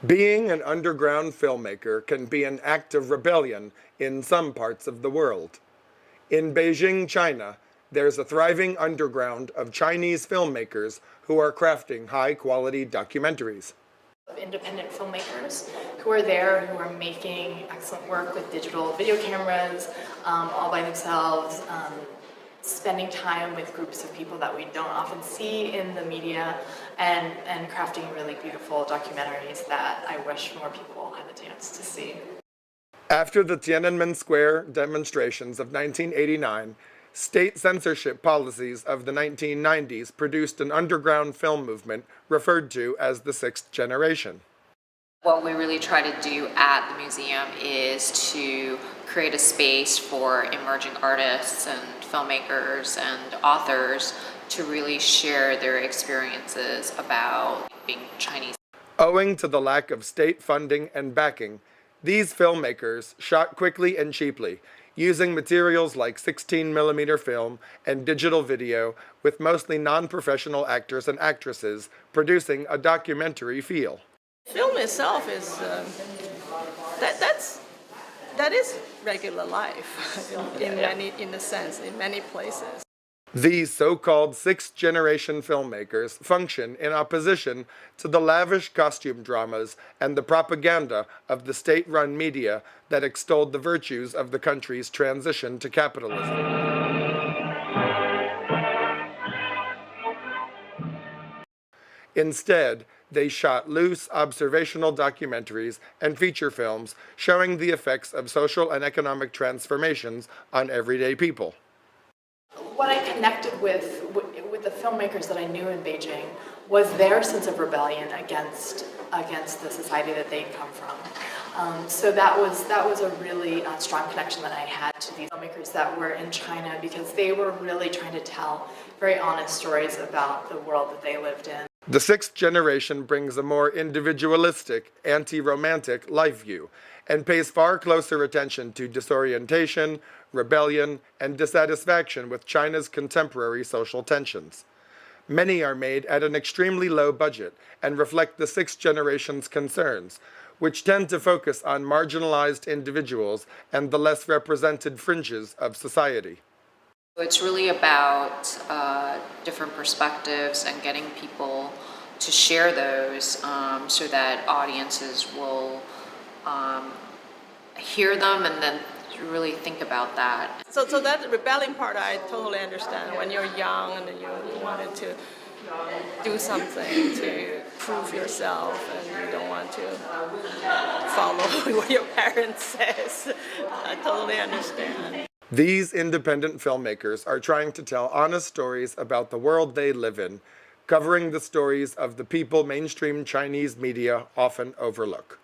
Being an underground filmmaker can be an act of rebellion in some parts of the world. In Beijing, China, there's a thriving underground of Chinese filmmakers who are crafting high-quality documentaries. Independent filmmakers who are there, who are making excellent work with digital video cameras, all by themselves, spending time with groups of people that we don't often see in the media, and crafting really beautiful documentaries that I wish more people had the chance to see. After the Tiananmen Square demonstrations of 1989, state censorship policies of the 1990s produced an underground film movement referred to as the Sixth Generation. What we really try to do at the museum is to create a space for emerging artists and filmmakers and authors to really share their experiences about being Chinese. Owing to the lack of state funding and backing, these filmmakers shot quickly and cheaply, using materials like 16mm film and digital video with mostly non-professional actors and actresses producing a documentary feel. Film itself is that is regular life in many places. These so-called sixth-generation filmmakers function in opposition to the lavish costume dramas and the propaganda of the state-run media that extolled the virtues of the country's transition to capitalism. Instead, they shot loose, observational documentaries and feature films showing the effects of social and economic transformations on everyday people. What I connected with the filmmakers that I knew in Beijing was their sense of rebellion against the society that they'd come from. So that was a really strong connection that I had to these filmmakers that were in China, because they were really trying to tell very honest stories about the world that they lived in. The Sixth Generation brings a more individualistic, anti-romantic life view and pays far closer attention to disorientation, rebellion, and dissatisfaction with China's contemporary social tensions. Many are made at an extremely low budget and reflect the Sixth Generation's concerns, which tend to focus on marginalized individuals and the less represented fringes of society. It's really about different perspectives and getting people to share those so that audiences will hear them and then really think about that. So that rebellion part I totally understand. When you're young and you wanted to do something to prove yourself and you don't want to follow what your parents says, I totally understand. These independent filmmakers are trying to tell honest stories about the world they live in, covering the stories of the people mainstream Chinese media often overlook.